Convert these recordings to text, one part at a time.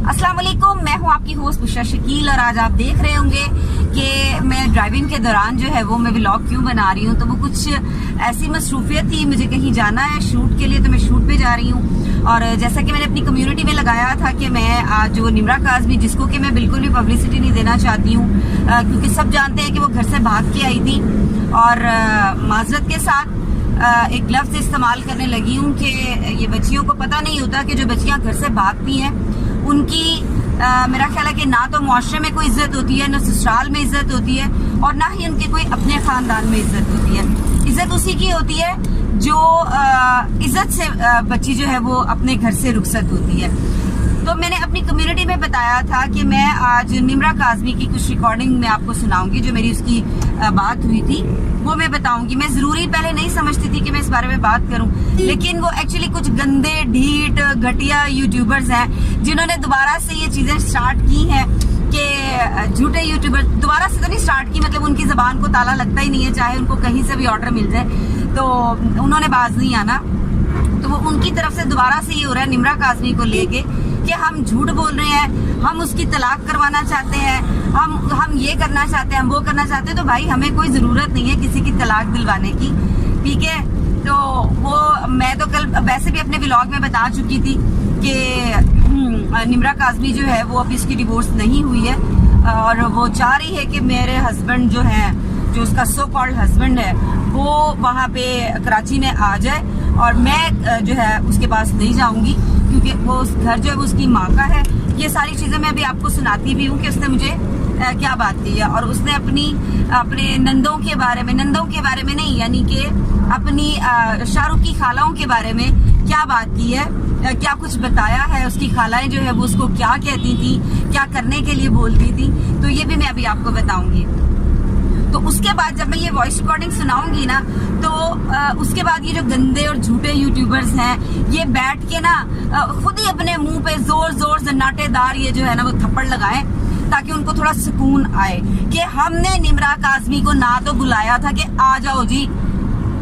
अस्सलाम वालेकुम, मैं हूं आपकी होस्ट बुशरा शकील और आज आप देख रहे होंगे कि मैं ड्राइविंग के दौरान जो है वो मैं व्लॉग क्यों बना रही हूं। तो वो कुछ ऐसी मसरूफियत थी, मुझे कहीं जाना है शूट के लिए, तो मैं शूट पे जा रही हूं। और जैसा कि मैंने अपनी कम्युनिटी में लगाया था कि मैं आज वो निमरा काज़मी, जिसको कि मैं बिल्कुल भी पब्लिसिटी नहीं देना चाहती हूँ क्योंकि सब जानते हैं कि वो घर से भाग के आई थी, और माजरत के साथ एक लफ्ज़ इस्तेमाल करने लगी हूँ कि ये बच्चियों को पता नहीं होता कि जो बच्चियाँ घर से भागती हैं उनकी मेरा ख्याल है कि ना तो मुआशरे में कोई इज्जत होती है, ना ससुराल में इज्जत होती है, और ना ही उनके कोई अपने खानदान में इज्जत होती है। इज्जत उसी की होती है जो इज्जत से बच्ची जो है वो अपने घर से रुखसत होती है। तो मैंने अपनी कम्युनिटी में बताया था कि मैं आज निमरा काज़मी की कुछ रिकॉर्डिंग में आपको सुनाऊंगी, जो मेरी उसकी बात हुई थी वो मैं बताऊंगी। मैं जरूरी पहले नहीं समझती थी कि मैं इस बारे में बात करूं, लेकिन वो एक्चुअली कुछ गंदे ढीठ घटिया यूट्यूबर्स हैं जिन्होंने दोबारा से ये चीजें स्टार्ट की हैं कि झूठे यूट्यूबर दोबारा से तो नहीं स्टार्ट की, मतलब उनकी जबान को ताला लगता ही नहीं है, चाहे उनको कहीं से भी ऑर्डर मिल जाए तो उन्होंने बाज नहीं आना। तो वो उनकी तरफ से दोबारा से ये हो रहा है निमरा काज़मी को लेके कि हम झूठ बोल रहे हैं, हम उसकी तलाक करवाना चाहते हैं, हम ये करना चाहते हैं, हम वो करना चाहते हैं। तो भाई हमें कोई ज़रूरत नहीं है किसी की तलाक दिलवाने की, ठीक है। तो वो मैं तो कल वैसे भी अपने व्लॉग में बता चुकी थी कि निमरा काज़मी जो है वो अभी इसकी डिवोर्स नहीं हुई है और वो चाह रही है कि मेरे हस्बैंड जो है, जो उसका सो कॉल्ड हस्बैंड है, वो वहाँ पे कराची में आ जाए और मैं जो है उसके पास नहीं जाऊंगी क्योंकि वो उस घर जो है वो उसकी माँ का है। ये सारी चीजें मैं अभी आपको सुनाती भी हूँ कि उसने मुझे क्या बात की है। और उसने अपने नंदों के बारे में नहीं, यानी कि अपनी शाहरुख की खालाओं के बारे में क्या बात की है, क्या कुछ बताया है। उसकी खालाएं जो है वो उसको क्या कहती थी, क्या करने के लिए बोलती थी, तो ये भी मैं अभी आपको बताऊंगी। तो उसके बाद जब मैं ये वॉइस रिकॉर्डिंग सुनाऊंगी ना, तो उसके बाद ये जो गंदे और झूठे यूट्यूबर्स हैं ये बैठ के ना खुद ही अपने मुंह पे जोर जोर से नाटेदार ये जो है ना वो थप्पड़ लगाएं ताकि उनको थोड़ा सुकून आए कि हमने निमरा काज़मी को ना तो बुलाया था कि आ जाओ जी,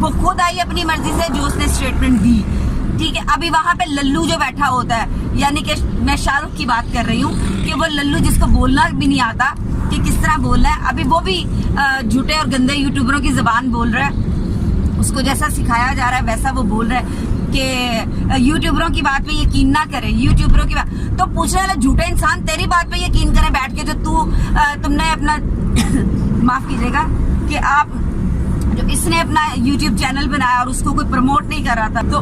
वो खुद आई अपनी मर्जी से, जो उसने स्टेटमेंट दी, ठीक है। अभी वहां पे लल्लू जो बैठा होता है, यानी कि मैं शाहरुख की बात कर रही हूँ कि वो लल्लू जिसको बोलना भी नहीं आता कि किस तरह बोलना है, अभी वो भी झूठे और गंदे यूट्यूबरों की जबान बोल रहा है। उसको जैसा सिखाया जा रहा है वैसा वो बोल रहा है कि यूट्यूबरों की बात पे यकीन ना करें, यूट्यूबरों की बात। तो पूछने वाला झूठे इंसान तेरी बात पे यकीन करे बैठ के, जो तुमने अपना माफ कीजिएगा कि आप जो इसने अपना YouTube चैनल बनाया और उसको कोई प्रमोट नहीं कर रहा था, तो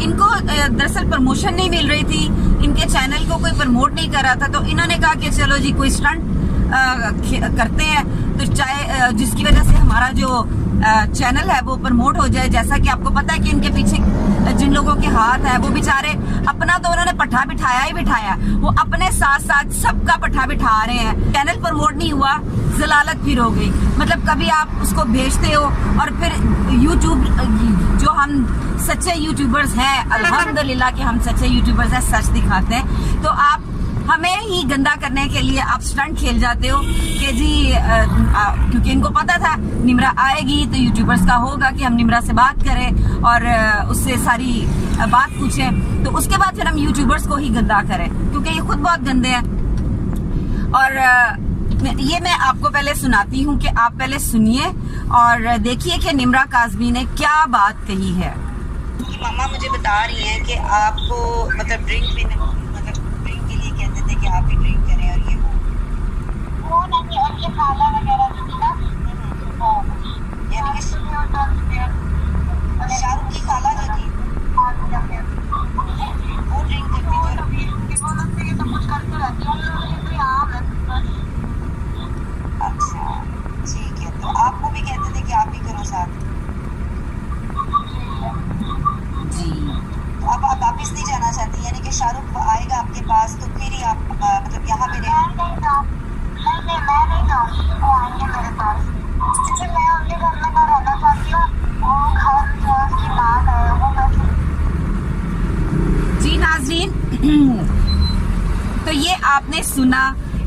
इनको दरअसल प्रमोशन नहीं मिल रही थी, इनके चैनल को कोई प्रमोट नहीं कर रहा था। तो इन्होंने कहा कि चलो जी कोई स्टंट करते हैं, तो चाहे जिसकी वजह से हमारा जो चैनल है वो प्रमोट हो जाए। जैसा कि आपको पता है कि इनके पीछे जिन लोगों के हाथ है वो बेचारे अपना तो उन्होंने पट्टा बिठाया ही बिठाया, वो अपने साथ साथ सबका पट्टा बिठा रहे हैं। चैनल प्रमोट नहीं हुआ, जलालत फिर हो गई। मतलब कभी आप उसको भेजते हो और फिर यूट्यूब, जो हम सच्चे यूट्यूबर्स हैं, अल्हम्दुलिल्लाह कि हम सच्चे यूट्यूबर्स हैं, सच दिखाते हैं, तो आप हमें ही गंदा करने के लिए आप स्टंट खेल जाते हो कि जी क्योंकि इनको पता था निमरा आएगी तो यूट्यूबर्स का होगा कि हम निमरा से बात करें और उससे सारी बात पूछें, तो उसके बाद फिर हम यूट्यूबर्स को ही गंदा करें क्योंकि ये खुद बहुत गंदे हैं। और ये मैं आपको पहले सुनाती हूँ कि आप पहले सुनिए और देखिए कि निमरा काज़मी ने क्या बात कही है। मामा मुझे बता रही हैं कि आपको मतलब ड्रिंक के लिए कहते थे कि आप भी ड्रिंक करें, और ये वो नहीं, और ये खाला वगैरह जो थी ना, यानी शाहरुख की खाला जो थी वो ड्रिंक करती थी, वो लगती है सब कुछ करते रहती है। अच्छा ठीक है, तो आपको भी कहते थे कि आप भी करो साथ जी। तो अब आप वापिस नहीं जाना चाहती, यानी कि शाहरुख आएगा आपके पास तो फिर ही आप मतलब यहाँ पे रहेंगे? नहीं, मैं नहीं जाऊँगी, वो आएंगे मेरे पास, क्योंकि मैं उनके घर में ना रहना चाहती हूँ। वो घर जो उसकी माँ है वो मैं जी। नाज़रीन, तो ये आपने सुना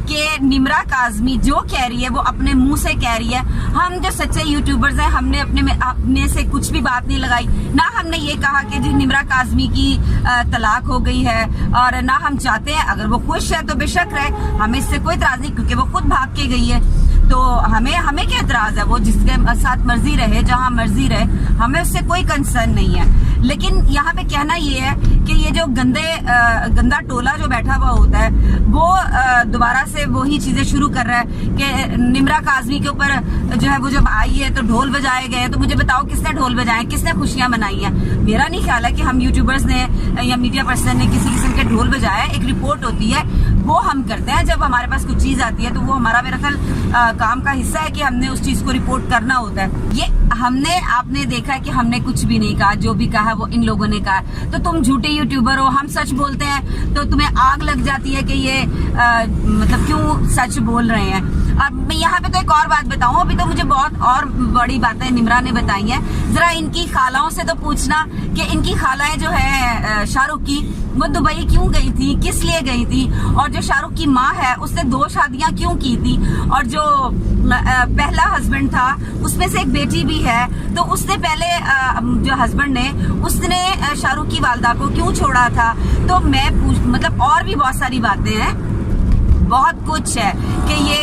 कि निम्रा काज़मी जो कह रही है वो अपने मुंह से कह रही है। हम जो सच्चे यूट्यूबर्स हैं हमने अपने से कुछ भी बात नहीं लगाई, ना हमने ये कहा कि जी निम्रा काज़मी की तलाक हो गई है, और ना हम चाहते हैं अगर वो खुश है तो बेशक रहे, हमें इससे कोई इतराज नहीं, क्योंकि वो खुद भाग के गई है तो हमें क्या इतराज है, वो जिसके साथ मर्जी रहे, जहां मर्जी रहे, हमें उससे कोई कंसर्न नहीं है। लेकिन यहाँ पे कहना ये है कि ये जो गंदा टोला जो बैठा हुआ होता है वो दोबारा से वही चीजें शुरू कर रहा है कि निम्रा काज़मी के ऊपर जो है वो जब आई है तो ढोल बजाए गए। तो मुझे बताओ किसने ढोल बजाए, किसने खुशियां मनाई हैं? मेरा नहीं ख्याल है कि हम यूट्यूबर्स ने या मीडिया पर्सन ने किसी किस्म के ढोल बजाया। एक रिपोर्ट होती है वो हम करते हैं, जब हमारे पास कुछ चीज आती है तो वो हमारा मेरा ख्याल काम का हिस्सा है कि हमने उस चीज को रिपोर्ट करना होता है। ये आपने देखा है कि हमने कुछ भी नहीं कहा, जो भी कहा वो इन लोगों ने कहा। तो तुम झूठे यूट्यूबर हो, हम सच बोलते हैं तो तुम्हें आग लग जाती है कि ये मतलब क्यों सच बोल रहे हैं। अब मैं यहाँ पे तो एक और बात बताऊं, अभी तो मुझे बहुत और बड़ी बातें निम्रा ने बताई हैं। जरा इनकी खालाओं से तो पूछना कि इनकी खालाएं जो है शाहरुख की, वो दुबई क्यों गई थी, किस लिए गई थी, और जो शाहरुख की माँ है उसने 2 शादियां क्यों की थी, और जो पहला हस्बैंड था उसमें से एक बेटी भी है, तो उसने पहले जो हस्बैंड ने उसने शाहरुख की वालदा को क्यों छोड़ा था। तो मैं मतलब और भी बहुत सारी बातें हैं, बहुत कुछ है कि ये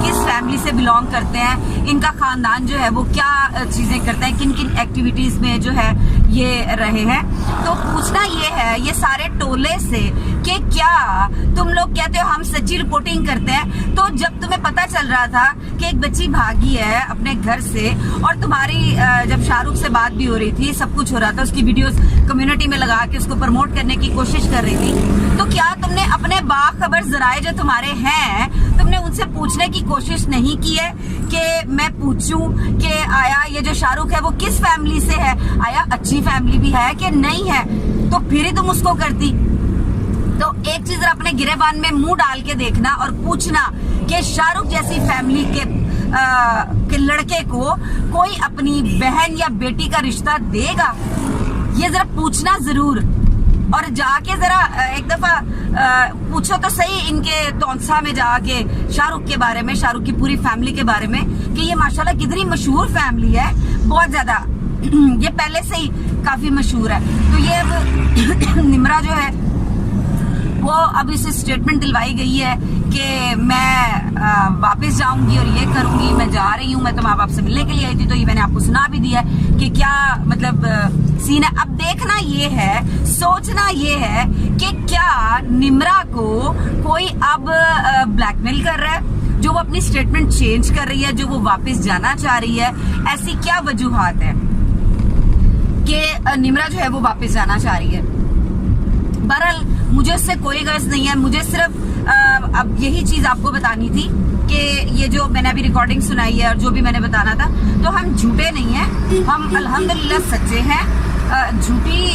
किस फैमिली से बिलोंग करते हैं, इनका खानदान जो है वो क्या चीजें करते हैं, किन किन एक्टिविटीज में जो है ये रहे हैं। तो पूछना ये है ये सारे टोले से कि क्या तुम लोग कहते हो हम सच्ची रिपोर्टिंग करते हैं। तो जब तुम्हें पता चल रहा था कि एक बच्ची भागी है अपने घर से, और तुम्हारी जब शाहरुख से बात भी हो रही थी, सब कुछ हो रहा था, उसकी वीडियोस कम्युनिटी में लगा के उसको प्रमोट करने की कोशिश कर रही थी, तो क्या तुमने अपने बाखबर जराए जो तुम्हारे हैं, तुमने उनसे पूछने की कोशिश नहीं की है कि मैं पूछूं कि आया ये जो शाहरुख है वो किस फैमिली से है, आया अच्छी फैमिली भी है कि नहीं है, तो फिर ही तुम उसको करती। तो एक चीज अपने गिरेबान में मुंह डाल के देखना और पूछना कि शाहरुख जैसी फैमिली के लड़के को कोई अपनी बहन या बेटी का रिश्ता देगा, ये जरा पूछना जरूर। और जाके जरा एक दफा पूछो तो सही इनके तौंसा में जाके शाहरुख के बारे में, शाहरुख की पूरी फैमिली के बारे में, कि ये माशाल्लाह कितनी मशहूर फैमिली है, बहुत ज्यादा ये पहले से ही काफी मशहूर है। तो ये निम्रा जो है वो अब इसे स्टेटमेंट दिलवाई गई है कि मैं वापस जाऊंगी और ये करूंगी, मैं जा रही हूँ, मैं तो माँ बाप से मिलने के लिए आई थी। तो ये मैंने आपको सुना भी दिया है कि क्या मतलब सीन है। अब देखना ये है, सोचना ये है कि क्या निम्रा को कोई अब ब्लैकमेल कर रहा है, जो वो अपनी स्टेटमेंट चेंज कर रही है, जो वो वापस जाना चाह रही है, ऐसी क्या वजूहात है कि निम्रा जो है वो वापस जाना चाह रही है। बहरहाल मुझे उससे कोई गर्ज नहीं है, मुझे सिर्फ अब यही चीज आपको बतानी थी कि ये जो मैंने अभी रिकॉर्डिंग सुनाई है और जो भी मैंने बताना था, तो हम झूठे नहीं हैं, हम अल्हम्दुलिल्लाह सच्चे हैं। झूठी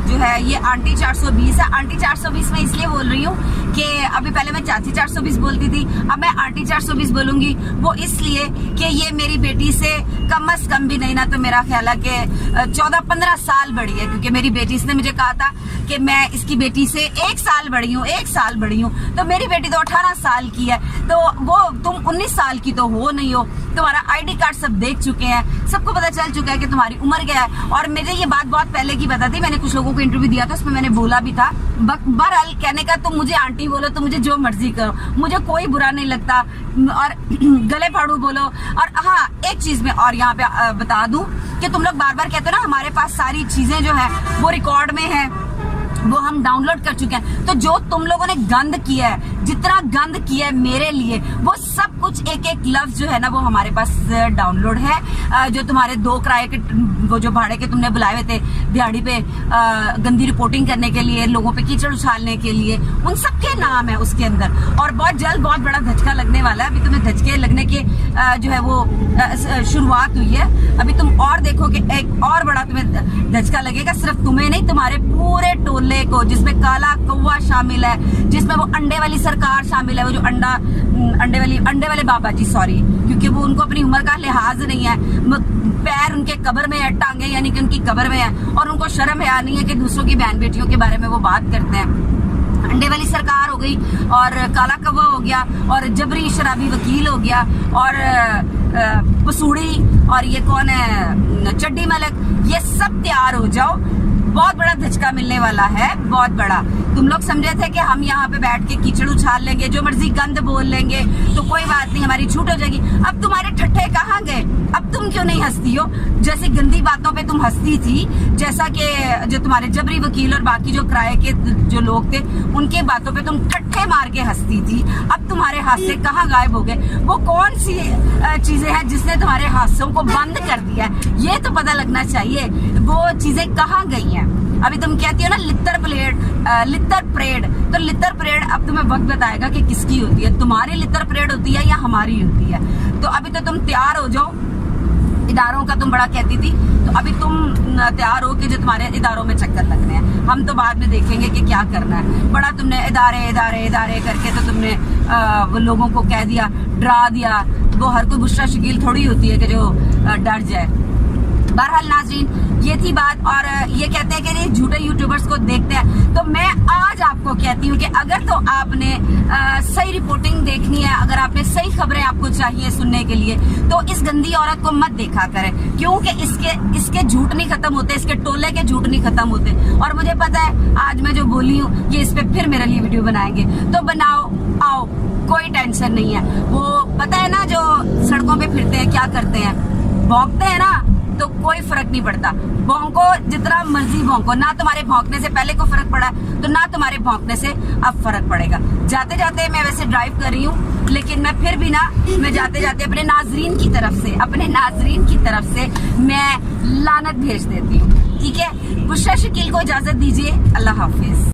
जो है ये आंटी 420 है। आंटी 420 में इसलिए बोल रही हूँ कि अभी पहले मैं चाची 420 बोलती थी, अब मैं आंटी 420 बोलूंगी। वो इसलिए कि ये मेरी बेटी से कम से कम भी नहीं ना तो मेरा ख्याल है कि 14-15 साल बड़ी है, क्योंकि मेरी बेटी इसने मुझे कहा था कि मैं इसकी बेटी से 1 साल बड़ी हूँ, 1 साल बड़ी हूँ। तो मेरी बेटी तो 18 साल की है, तो वो तुम 19 साल की तो हो नहीं हो, तुम्हारा ID कार्ड सब देख चुके हैं, सबको पता चल चुका है कि तुम्हारी उम्र क्या है। और मुझे ये बात बहुत पहले की पता थी, मैंने कुछ लोगों को इंटरव्यू दिया था, उसमें मैंने बोला भी था। बहरहाल कहने का तुम मुझे आंटी बोलो, तो मुझे जो मर्जी करो, मुझे कोई बुरा नहीं लगता, और गले फाड़ू बोलो। और हाँ, एक चीज मैं और यहाँ पे बता दूं कि तुम लोग बार बार कहते हो ना हमारे पास सारी चीजें जो है वो रिकॉर्ड में है, वो हम डाउनलोड कर चुके हैं। तो जो तुम लोगों ने गंद किया है, जितना गंद किया है मेरे लिए, वो सब कुछ एक एक लफ्ज जो है ना वो हमारे पास डाउनलोड है। जो तुम्हारे 2 किराए के वो जो भाड़े के तुमने बुलाए हुए थे दिहाड़ी पे गंदी रिपोर्टिंग करने के लिए, लोगों पे कीचड़ उछालने के लिए, उन सब के नाम है उसके अंदर। और बहुत जल्द बहुत बड़ा धचका लगने वाला है। अभी तुम्हें धचके लगने के जो है वो शुरुआत हुई है। अभी तुम और देखो कि एक और बड़ा तुम्हें धचका लगेगा, सिर्फ तुम्हें नहीं, तुम्हारे पूरे टोले को, जिसमें काला कौवा शामिल है, जिसमें वो अंडे वाली सरकार शामिल है, वो जो अंडे वाले बाबा जी, सॉरी, क्योंकि वो उनको अपनी उम्र का लिहाज नहीं है, पैर उनके कब्र में है, टांगे यानी कि उनकी कब्र में है, और उनको शर्म है नहीं है कि दूसरों की बहन बेटियों के बारे में वो बात करते हैं। अंडे वाली सरकार हो गई, और काला कौवा हो गया, और जबरी शराबी वकील हो गया, और पसूड़ी, और ये कौन है चड्डी मलक, ये सब तैयार हो जाओ। बहुत बड़ा धचका मिलने वाला है, बहुत बड़ा। तुम लोग समझे थे कि हम यहाँ पे बैठ के कीचड़ उछाल लेंगे, जो मर्जी गंद बोल लेंगे तो कोई बात नहीं, हमारी छूट हो जाएगी। अब तुम्हारे ठट्ठे कहाँ गए? अब तुम क्यों नहीं हंसती हो? जैसी गंदी बातों पे तुम हंसती थी, जैसा कि जो तुम्हारे जबरी वकील और बाकी जो किराए के जो लोग थे उनके बातों पे तुम ठट्ठे मार के हंसती थी, अब तुम्हारे हादसे कहाँ गायब हो गए? वो कौन सी चीजें हैं जिसने तुम्हारे हादसों को बंद कर दिया है? ये तो पता लगना चाहिए, वो चीजें कहाँ गई हैं। अभी तुम कहती हो ना लित्तर परेड, तो लित्तर परेड अब तुम्हें वक्त बताएगा कि किसकी होती है, तुम्हारी लित्तर परेड होती है या हमारी होती है। तो अभी तो तुम तैयार हो जाओ, इदारों का तुम बड़ा कहती थी, तो अभी तुम तैयार हो कि जो तुम्हारे इदारों में चक्कर लगने हैं। हम तो बाद में देखेंगे कि क्या करना है। बड़ा तुमने इदारे इदारे इदारे करके तो तुमने वो लोगों को कह दिया, डरा दिया। वो हर कोई बुशरा शकील थोड़ी होती है कि जो डर जाए। बहरहाल नाज़रीन, ये थी बात। और ये कहते हैं कि झूठे यूट्यूबर्स को देखते हैं, तो मैं आज आपको कहती हूँ कि अगर तो आपने सही रिपोर्टिंग देखनी है, अगर आपने सही खबरें आपको चाहिए सुनने के लिए, तो इस गंदी औरत को मत देखा करें, क्योंकि इसके झूठ नहीं खत्म होते, इसके टोले के झूठ नहीं खत्म होते। और मुझे पता है आज मैं जो बोली हूँ ये इस पे फिर मेरे लिए वीडियो बनाएंगे, तो बनाओ, आओ, कोई टेंशन नहीं है। वो पता है ना, जो सड़कों पे फिरते हैं क्या करते हैं, भौंकते हैं ना, तो कोई फर्क नहीं पड़ता। भौंको जितना मर्जी भौंको, ना तुम्हारे भौंकने से पहले को फर्क पड़ा, तो ना तुम्हारे भौंकने से अब फर्क पड़ेगा। जाते जाते मैं वैसे ड्राइव कर रही हूँ, लेकिन मैं फिर भी ना, मैं जाते जाते अपने नाजरीन की तरफ से मैं लानत भेज देती हूँ, ठीक है। बुशरा शकील को इजाजत दीजिए, अल्लाह हाफिज।